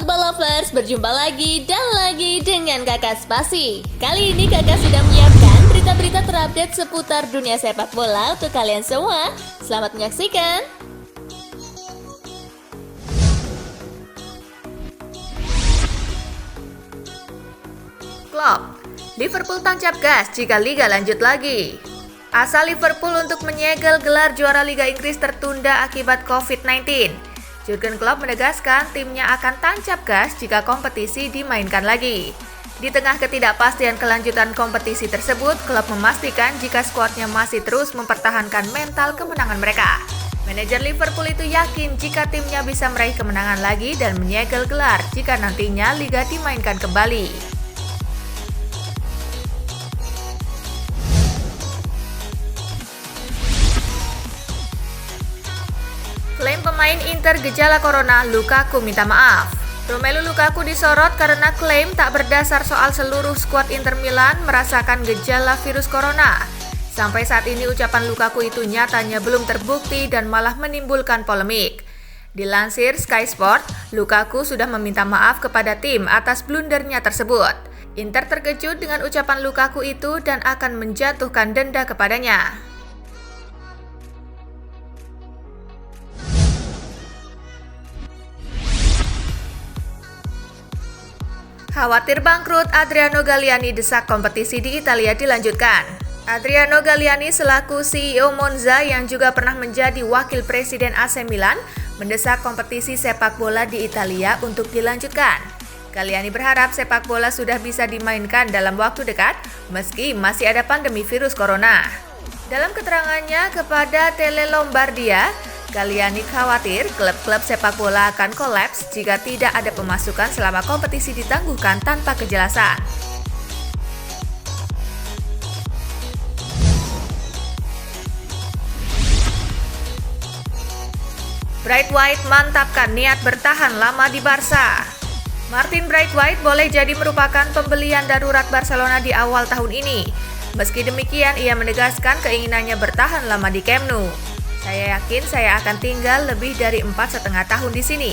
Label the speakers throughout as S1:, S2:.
S1: Football Lovers, berjumpa lagi dan lagi dengan Kakak Spasi. Kali ini Kakak sudah menyiapkan berita-berita terupdate seputar dunia sepak bola untuk kalian semua. Selamat menyaksikan. Klopp, Liverpool tancap gas jika Liga lanjut lagi. Asa Liverpool untuk menyegel gelar juara Liga Inggris tertunda akibat COVID-19. Jurgen Klopp menegaskan timnya akan tancap gas jika kompetisi dimainkan lagi. Di tengah ketidakpastian kelanjutan kompetisi tersebut, Klopp memastikan jika skuadnya masih terus mempertahankan mental kemenangan mereka. Manajer Liverpool itu yakin jika timnya bisa meraih kemenangan lagi dan menyegel gelar jika nantinya Liga dimainkan kembali. Klaim pemain Inter gejala corona, Lukaku minta maaf. Romelu Lukaku disorot karena klaim tak berdasar soal seluruh skuad Inter Milan merasakan gejala virus corona. Sampai saat ini ucapan Lukaku itu nyatanya belum terbukti dan malah menimbulkan polemik. Dilansir Sky Sport, Lukaku sudah meminta maaf kepada tim atas blundernya tersebut. Inter terkejut dengan ucapan Lukaku itu dan akan menjatuhkan denda kepadanya. Khawatir bangkrut, Adriano Galliani desak kompetisi di Italia dilanjutkan. Adriano Galliani selaku CEO Monza yang juga pernah menjadi wakil presiden AC Milan mendesak kompetisi sepak bola di Italia untuk dilanjutkan. Galliani berharap sepak bola sudah bisa dimainkan dalam waktu dekat meski masih ada pandemi virus corona. Dalam keterangannya kepada Tele Lombardia, Galliani khawatir klub-klub sepak bola akan kolaps jika tidak ada pemasukan selama kompetisi ditangguhkan tanpa kejelasan. Braithwaite mantapkan niat bertahan lama di Barca. Martin Braithwaite boleh jadi merupakan pembelian darurat Barcelona di awal tahun ini. Meski demikian, ia menegaskan keinginannya bertahan lama di Camp Nou. Saya yakin saya akan tinggal lebih dari 4,5 tahun di sini.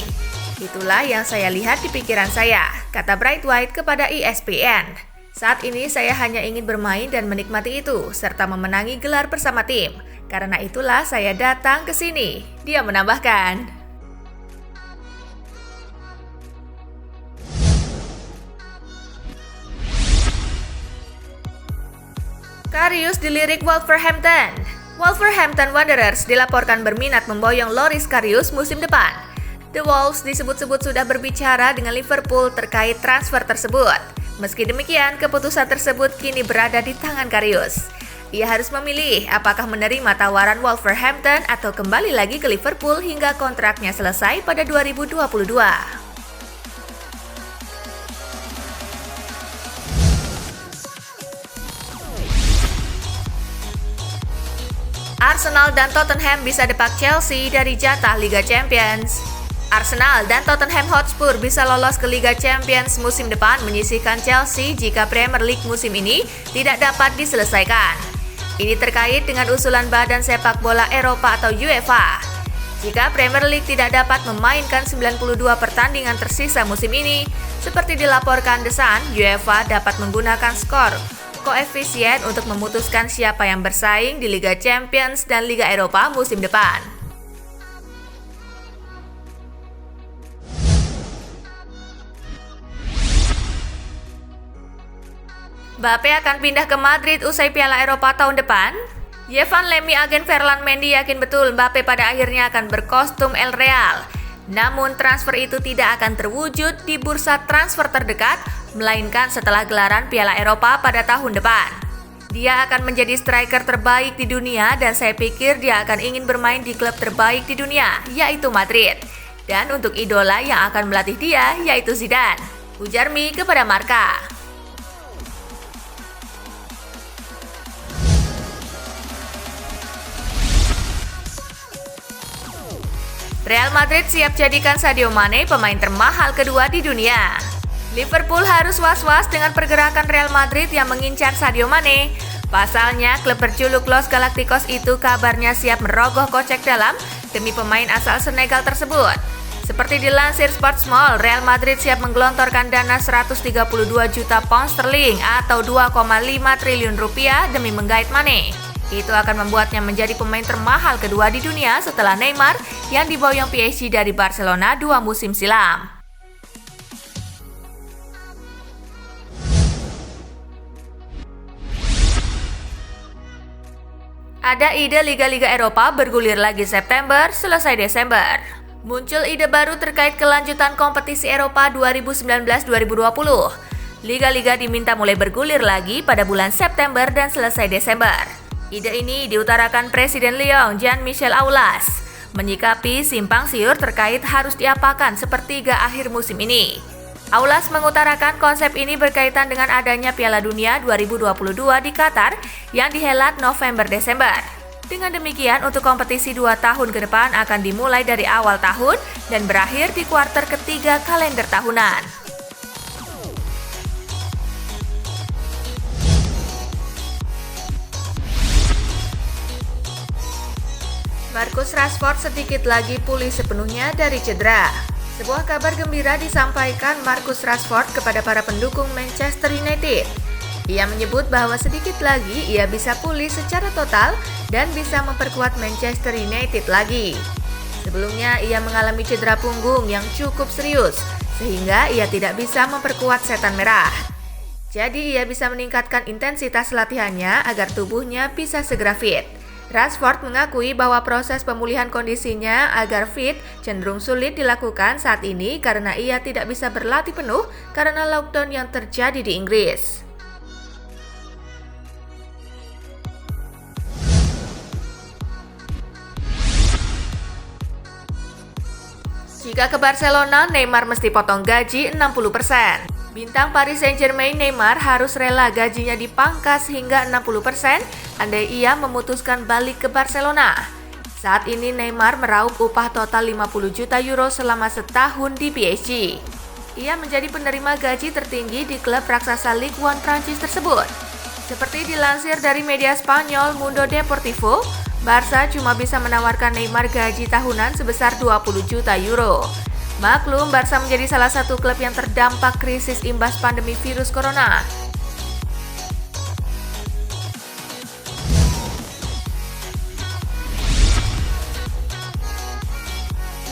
S1: Itulah yang saya lihat di pikiran saya, kata Braithwaite kepada ESPN. Saat ini saya hanya ingin bermain dan menikmati itu, serta memenangi gelar bersama tim. Karena itulah saya datang ke sini, dia menambahkan. Karius dilirik Wolverhampton. Wolverhampton Wanderers dilaporkan berminat memboyong Loris Karius musim depan. The Wolves disebut-sebut sudah berbicara dengan Liverpool terkait transfer tersebut. Meski demikian, keputusan tersebut kini berada di tangan Karius. Ia harus memilih apakah menerima tawaran Wolverhampton atau kembali lagi ke Liverpool hingga kontraknya selesai pada 2022. Arsenal dan Tottenham bisa depak Chelsea dari jatah Liga Champions. Arsenal dan Tottenham Hotspur bisa lolos ke Liga Champions musim depan menyisihkan Chelsea jika Premier League musim ini tidak dapat diselesaikan. Ini terkait dengan usulan Badan Sepak Bola Eropa atau UEFA. Jika Premier League tidak dapat memainkan 92 pertandingan tersisa musim ini, seperti dilaporkan The Sun, UEFA dapat menggunakan skor koefisien untuk memutuskan siapa yang bersaing di Liga Champions dan Liga Eropa musim depan. Mbappe akan pindah ke Madrid usai Piala Eropa tahun depan. Yvan Lemi agen Ferland Mendy yakin betul Mbappe pada akhirnya akan berkostum El Real. Namun transfer itu tidak akan terwujud di bursa transfer terdekat, melainkan setelah gelaran Piala Eropa pada tahun depan. Dia akan menjadi striker terbaik di dunia dan saya pikir dia akan ingin bermain di klub terbaik di dunia, yaitu Madrid. Dan untuk idola yang akan melatih dia, yaitu Zidane, ujar Mi kepada Marca. Real Madrid siap jadikan Sadio Mane pemain termahal kedua di dunia. Liverpool harus was-was dengan pergerakan Real Madrid yang mengincar Sadio Mane. Pasalnya, klub berjuluk Los Galacticos itu kabarnya siap merogoh kocek dalam demi pemain asal Senegal tersebut. Seperti dilansir Sportsmall, Real Madrid siap menggelontorkan dana 132 juta pound sterling atau 2,5 triliun rupiah demi menggait Mane. Itu akan membuatnya menjadi pemain termahal kedua di dunia setelah Neymar yang diboyong PSG dari Barcelona 2 musim silam. Ada ide Liga-Liga Eropa bergulir lagi September, selesai Desember. Muncul ide baru terkait kelanjutan kompetisi Eropa 2019-2020. Liga-liga diminta mulai bergulir lagi pada bulan September dan selesai Desember. Ide ini diutarakan Presiden Lyon Jean-Michel Aulas, menyikapi simpang siur terkait harus diapakan sepertiga akhir musim ini. Aulas mengutarakan konsep ini berkaitan dengan adanya Piala Dunia 2022 di Qatar yang dihelat November-Desember. Dengan demikian, untuk kompetisi 2 tahun ke depan akan dimulai dari awal tahun dan berakhir di kuarter ketiga kalender tahunan. Marcus Rashford sedikit lagi pulih sepenuhnya dari cedera. Sebuah kabar gembira disampaikan Marcus Rashford kepada para pendukung Manchester United. Ia menyebut bahwa sedikit lagi ia bisa pulih secara total dan bisa memperkuat Manchester United lagi. Sebelumnya ia mengalami cedera punggung yang cukup serius, sehingga ia tidak bisa memperkuat setan merah. Jadi ia bisa meningkatkan intensitas latihannya agar tubuhnya bisa segera fit. Rashford mengakui bahwa proses pemulihan kondisinya agar fit cenderung sulit dilakukan saat ini karena ia tidak bisa berlatih penuh karena lockdown yang terjadi di Inggris. Jika ke Barcelona, Neymar mesti potong gaji 60%. Bintang Paris Saint-Germain Neymar harus rela gajinya dipangkas hingga 60% andai ia memutuskan balik ke Barcelona. Saat ini Neymar meraup upah total 50 juta euro selama setahun di PSG. Ia menjadi penerima gaji tertinggi di klub raksasa Ligue 1 Prancis tersebut. Seperti dilansir dari media Spanyol Mundo Deportivo, Barca cuma bisa menawarkan Neymar gaji tahunan sebesar 20 juta euro. Maklum, Barca menjadi salah satu klub yang terdampak krisis imbas pandemi virus corona.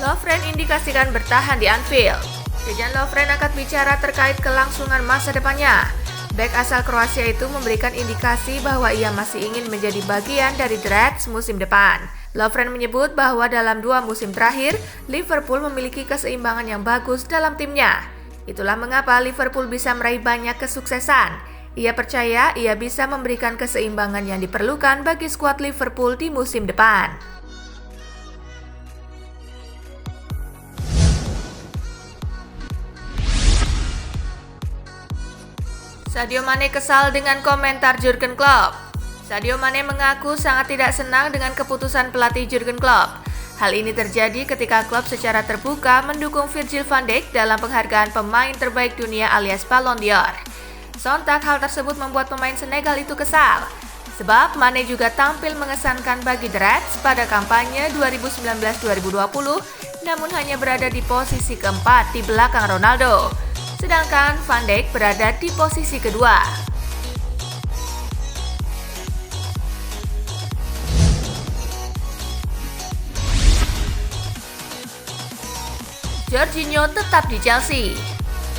S1: Lovren indikasikan bertahan di Anfield. Dejan Lovren angkat bicara terkait kelangsungan masa depannya. Bek asal Kroasia itu memberikan indikasi bahwa ia masih ingin menjadi bagian dari The Reds musim depan. Lovren menyebut bahwa dalam 2 musim terakhir, Liverpool memiliki keseimbangan yang bagus dalam timnya. Itulah mengapa Liverpool bisa meraih banyak kesuksesan. Ia percaya ia bisa memberikan keseimbangan yang diperlukan bagi skuad Liverpool di musim depan. Sadio Mane kesal dengan komentar Jurgen Klopp. Sadio Mane mengaku sangat tidak senang dengan keputusan pelatih Jurgen Klopp. Hal ini terjadi ketika klub secara terbuka mendukung Virgil van Dijk dalam penghargaan pemain terbaik dunia alias Ballon d'Or. Sontak hal tersebut membuat pemain Senegal itu kesal. Sebab Mane juga tampil mengesankan bagi The Reds pada kampanye 2019-2020, namun hanya berada di posisi keempat di belakang Ronaldo. Sedangkan Van Dijk berada di posisi kedua. Jorginho tetap di Chelsea.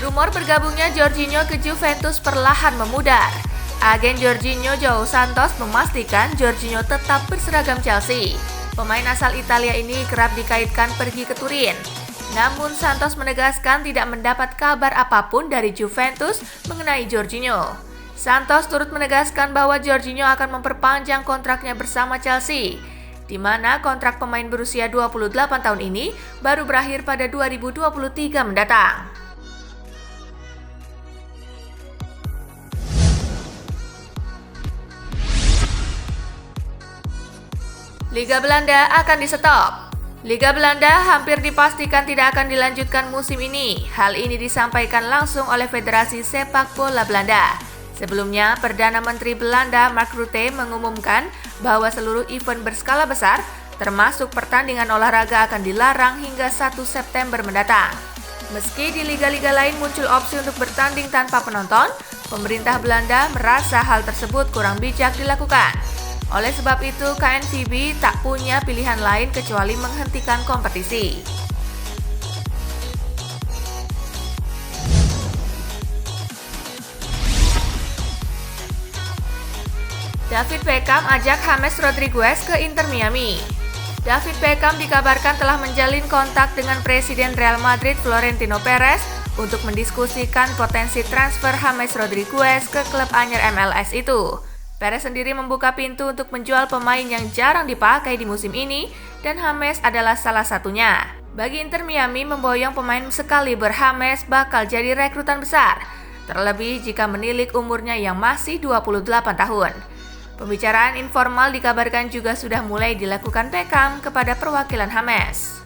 S1: Rumor bergabungnya Jorginho ke Juventus perlahan memudar. Agen Jorginho João Santos memastikan Jorginho tetap berseragam Chelsea. Pemain asal Italia ini kerap dikaitkan pergi ke Turin. Namun Santos menegaskan tidak mendapat kabar apapun dari Juventus mengenai Jorginho. Santos turut menegaskan bahwa Jorginho akan memperpanjang kontraknya bersama Chelsea, di mana kontrak pemain berusia 28 tahun ini baru berakhir pada 2023 mendatang. Liga Belanda akan di-stop. Liga Belanda hampir dipastikan tidak akan dilanjutkan musim ini. Hal ini disampaikan langsung oleh Federasi Sepak Bola Belanda. Sebelumnya, Perdana Menteri Belanda Mark Rutte mengumumkan bahwa seluruh event berskala besar termasuk pertandingan olahraga akan dilarang hingga 1 September mendatang. Meski di liga-liga lain muncul opsi untuk bertanding tanpa penonton, pemerintah Belanda merasa hal tersebut kurang bijak dilakukan. Oleh sebab itu, KNVB tak punya pilihan lain kecuali menghentikan kompetisi. David Beckham ajak James Rodriguez ke Inter Miami. David Beckham dikabarkan telah menjalin kontak dengan Presiden Real Madrid Florentino Perez untuk mendiskusikan potensi transfer James Rodriguez ke klub anyar MLS itu. Perez sendiri membuka pintu untuk menjual pemain yang jarang dipakai di musim ini dan James adalah salah satunya. Bagi Inter Miami, memboyong pemain sekaliber James bakal jadi rekrutan besar, terlebih jika menilik umurnya yang masih 28 tahun. Pembicaraan informal dikabarkan juga sudah mulai dilakukan Beckham kepada perwakilan James.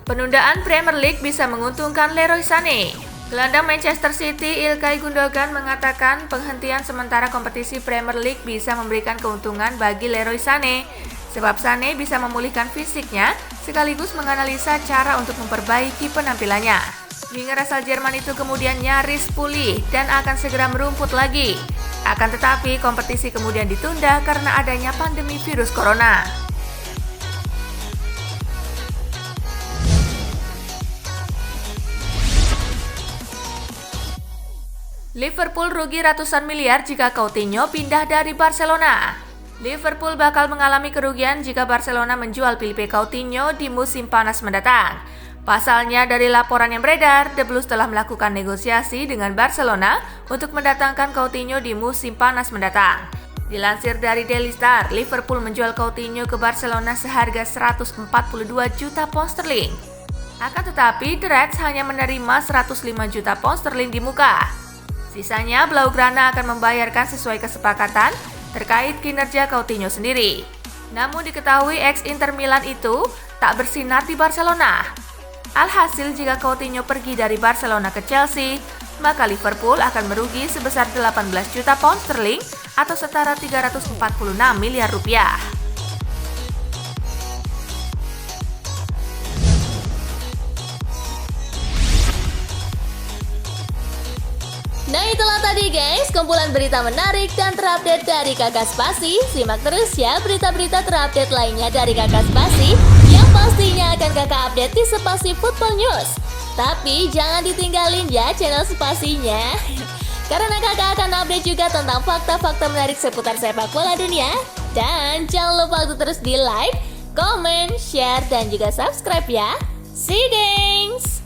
S1: Penundaan Premier League bisa menguntungkan Leroy Sané. Gelandang Manchester City Ilkay Gundogan mengatakan penghentian sementara kompetisi Premier League bisa memberikan keuntungan bagi Leroy Sané, sebab Sané bisa memulihkan fisiknya sekaligus menganalisa cara untuk memperbaiki penampilannya. Winger asal Jerman itu kemudian nyaris pulih dan akan segera merumput lagi. Akan tetapi kompetisi kemudian ditunda karena adanya pandemi virus corona. Liverpool rugi ratusan miliar jika Coutinho pindah dari Barcelona. Liverpool bakal mengalami kerugian jika Barcelona menjual Philippe Coutinho di musim panas mendatang. Pasalnya, dari laporan yang beredar, The Blues telah melakukan negosiasi dengan Barcelona untuk mendatangkan Coutinho di musim panas mendatang. Dilansir dari Daily Star, Liverpool menjual Coutinho ke Barcelona seharga 142 juta pound sterling. Akan tetapi, The Reds hanya menerima 105 juta pound sterling di muka. Sisanya, Blaugrana akan membayarkan sesuai kesepakatan terkait kinerja Coutinho sendiri. Namun diketahui ex-Inter Milan itu tak bersinar di Barcelona. Alhasil jika Coutinho pergi dari Barcelona ke Chelsea, maka Liverpool akan merugi sebesar 18 juta pound sterling atau setara 346 miliar rupiah.
S2: Nah itulah tadi guys, kumpulan berita menarik dan terupdate dari Kakak Spasi. Simak terus ya berita-berita terupdate lainnya dari Kakak Spasi yang pastinya akan Kakak update di Spasi Football News. Tapi jangan ditinggalin ya channel Spasinya, karena Kakak akan update juga tentang fakta-fakta menarik seputar sepak bola dunia. Dan jangan lupa untuk terus di like, comment, share, dan juga subscribe ya. See you guys!